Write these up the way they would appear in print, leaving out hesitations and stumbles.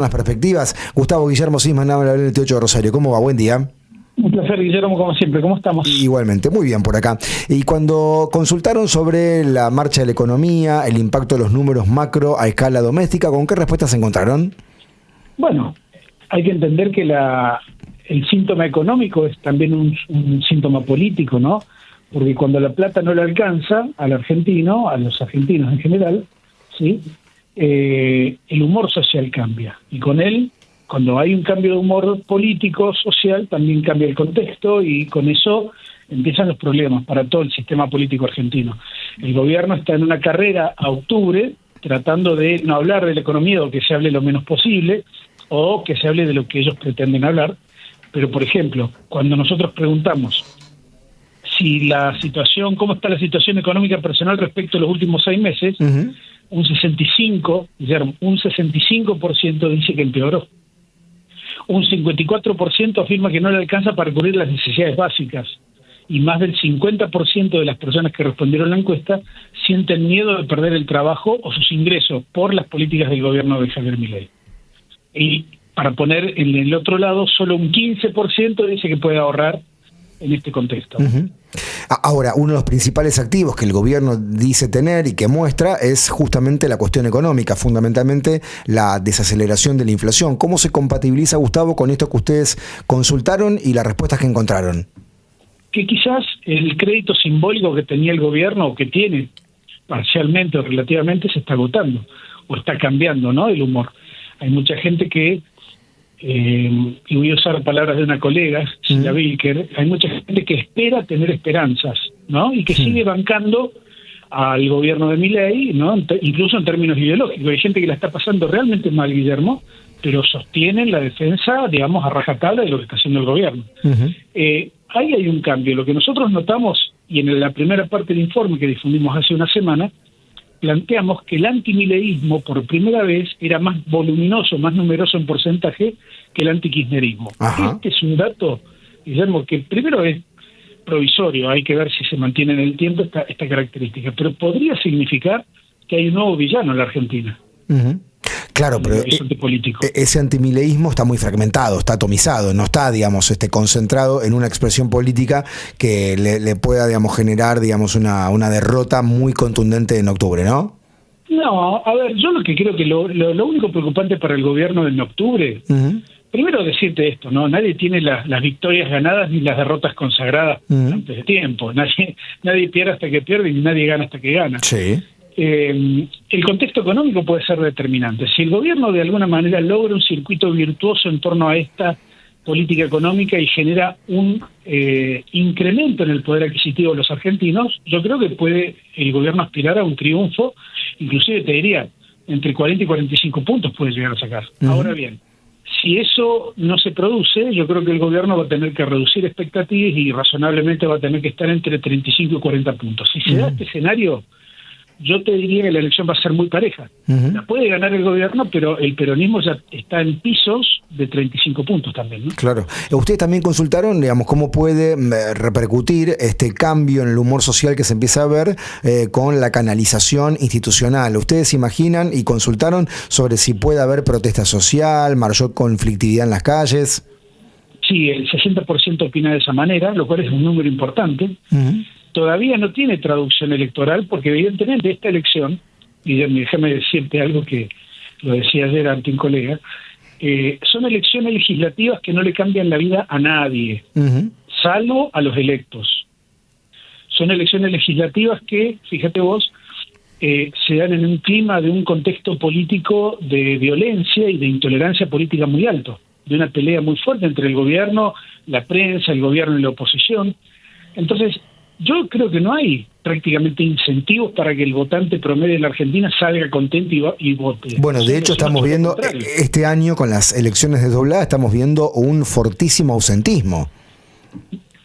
Las perspectivas. Gustavo Guillermo Sisman, habla del 28 de Rosario. ¿Cómo va? Buen día. Un placer, Guillermo, como siempre. ¿Cómo estamos? Igualmente, muy bien por acá. Y cuando consultaron sobre la marcha de la economía, el impacto de los números macro a escala doméstica, ¿con qué respuestas se encontraron? Bueno, hay que entender que el síntoma económico es también un síntoma político, ¿no? Porque cuando la plata no le alcanza al argentino, a los argentinos en general, ¿sí? El humor social cambia. Y con él, cuando hay un cambio de humor político, social, también cambia el contexto y con eso empiezan los problemas para todo el sistema político argentino. El gobierno está en una carrera a octubre tratando de no hablar de la economía o que se hable lo menos posible o que se hable de lo que ellos pretenden hablar. Pero, por ejemplo, cuando nosotros preguntamos si la situación, cómo está la situación económica personal respecto a los últimos 6 meses, un 65% dice que empeoró. Un 54% afirma que no le alcanza para cubrir las necesidades básicas. Y más del 50% de las personas que respondieron a la encuesta sienten miedo de perder el trabajo o sus ingresos por las políticas del gobierno de Javier Milei. Y para poner en el otro lado, solo un 15% dice que puede ahorrar en este contexto. Ahora, uno de los principales activos que el gobierno dice tener y que muestra es justamente la cuestión económica, fundamentalmente la desaceleración de la inflación. ¿Cómo se compatibiliza, Gustavo, con esto que ustedes consultaron y las respuestas que encontraron? Que quizás el crédito simbólico que tenía el gobierno, o que tiene parcialmente o relativamente, se está agotando o está cambiando, ¿no? El humor. Hay mucha gente que, y voy a usar palabras de una colega, Silvia Vilker, hay mucha gente que espera tener esperanzas, ¿no? Y que sigue bancando al gobierno de Milei, ¿no? Incluso en términos ideológicos. Hay gente que la está pasando realmente mal, Guillermo, pero sostienen la defensa, digamos, a rajatabla de lo que está haciendo el gobierno. Ahí hay un cambio. Lo que nosotros notamos, y en la primera parte del informe que difundimos hace una semana, planteamos que el antimileísmo por primera vez era más voluminoso, más numeroso en porcentaje que el antikirchnerismo. Este es un dato, Guillermo, que primero es provisorio, hay que ver si se mantiene en el tiempo esta característica, pero podría significar que hay un nuevo villano en la Argentina. Claro, pero ese antimileísmo está muy fragmentado, está atomizado, no está, digamos, concentrado en una expresión política que le pueda, digamos, generar, digamos, una derrota muy contundente en octubre, ¿no? No, a ver, yo lo que creo que lo único preocupante para el gobierno en octubre, primero decirte esto, ¿no? Nadie tiene las victorias ganadas ni las derrotas consagradas antes de tiempo. Nadie pierde hasta que pierde y nadie gana hasta que gana. Sí. El contexto económico puede ser determinante. Si el gobierno de alguna manera logra un circuito virtuoso en torno a esta política económica y genera un incremento en el poder adquisitivo de los argentinos, yo creo que puede el gobierno aspirar a un triunfo, inclusive te diría, entre 40 y 45 puntos puede llegar a sacar. Ahora bien, si eso no se produce, yo creo que el gobierno va a tener que reducir expectativas y razonablemente va a tener que estar entre 35 y 40 puntos. Si se da este escenario, yo te diría que la elección va a ser muy pareja. La puede ganar el gobierno, pero el peronismo ya está en pisos de 35 puntos también, ¿no? Claro. Ustedes también consultaron, digamos, cómo puede repercutir este cambio en el humor social que se empieza a ver con la canalización institucional. ¿Ustedes imaginan y consultaron sobre si puede haber protesta social, mayor conflictividad en las calles? Sí, el 60% opina de esa manera, lo cual es un número importante. Todavía no tiene traducción electoral porque evidentemente esta elección, y déjame decirte algo que lo decía ayer ante un colega, son elecciones legislativas que no le cambian la vida a nadie, salvo a los electos. Son elecciones legislativas que, fíjate vos, se dan en un clima de un contexto político de violencia y de intolerancia política muy alto, de una pelea muy fuerte entre el gobierno, la prensa, el gobierno y la oposición. Entonces, yo creo que no hay prácticamente incentivos para que el votante promedio de la Argentina salga contento y vote. Bueno, de hecho estamos viendo, este año con las elecciones desdobladas, estamos viendo un fortísimo ausentismo.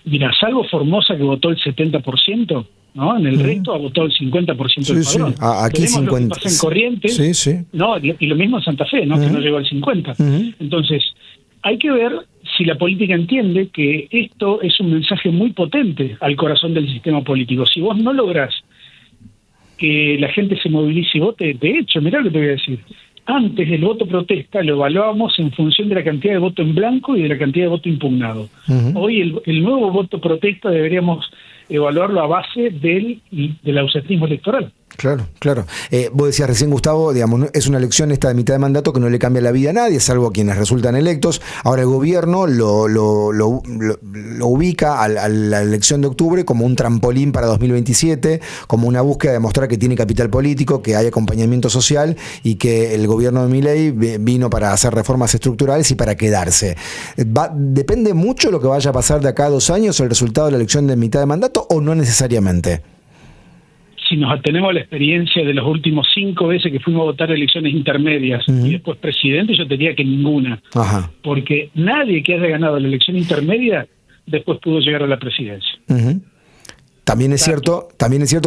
Mira, salvo Formosa que votó el 70%, ¿no? En el resto ha votado el 50% del padrón. Sí. Aquí tenemos 50. Lo que pasa en Corrientes, ¿no? Y lo mismo en Santa Fe, ¿no? Que no llegó al 50%. Entonces, hay que ver si la política entiende que esto es un mensaje muy potente al corazón del sistema político. Si vos no lográs que la gente se movilice y vote, de hecho, mirá lo que te voy a decir, Antes del voto protesta lo evaluábamos en función de la cantidad de voto en blanco y de la cantidad de voto impugnado. Hoy el nuevo voto protesta deberíamos evaluarlo a base del ausentismo electoral. Claro, claro. Vos decías recién, Gustavo, digamos, es una elección esta de mitad de mandato que no le cambia la vida a nadie, salvo a quienes resultan electos. Ahora el gobierno lo ubica a la elección de octubre como un trampolín para 2027, como una búsqueda de mostrar que tiene capital político, que hay acompañamiento social y que el gobierno de Milei vino para hacer reformas estructurales y para quedarse. ¿Depende mucho lo que vaya a pasar de acá a 2 años el resultado de la elección de mitad de mandato o no necesariamente? Si nos atenemos a la experiencia de los últimos 5 veces que fuimos a votar elecciones intermedias y después presidente, yo te diría que ninguna. Ajá. Porque nadie que haya ganado la elección intermedia después pudo llegar a la presidencia. También es cierto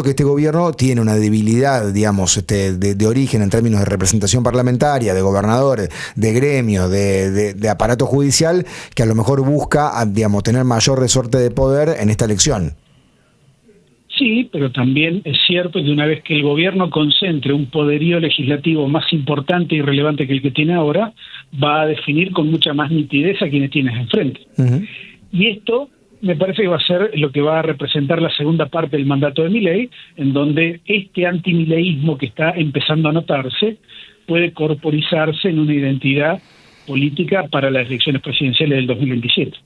que este gobierno tiene una debilidad, digamos, de origen en términos de representación parlamentaria, de gobernadores, de gremio, de aparato judicial, que a lo mejor busca, digamos, tener mayor resorte de poder en esta elección. Sí, pero también es cierto que una vez que el gobierno concentre un poderío legislativo más importante y relevante que el que tiene ahora, va a definir con mucha más nitidez a quienes tienes enfrente. Y esto me parece que va a ser lo que va a representar la segunda parte del mandato de Milei, en donde este antimileísmo que está empezando a notarse puede corporizarse en una identidad política para las elecciones presidenciales del 2027.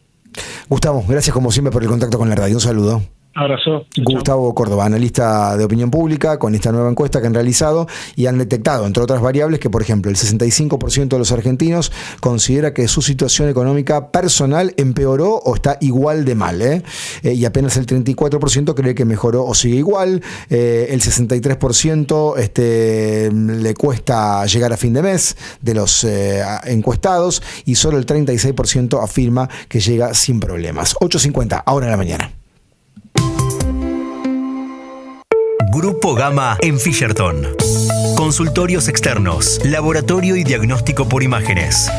Gustavo, gracias como siempre por el contacto con la radio. Un saludo. Abrazo. Gustavo Córdoba, analista de opinión pública, con esta nueva encuesta que han realizado y han detectado, entre otras variables, que, por ejemplo, el 65% de los argentinos considera que su situación económica personal empeoró o está igual de mal, y apenas el 34% cree que mejoró o sigue igual. El 63% le cuesta llegar a fin de mes de los encuestados y solo el 36% afirma que llega sin problemas. 8:50, ahora en la mañana. Grupo Gama en Fisherton. Consultorios externos, laboratorio y diagnóstico por imágenes.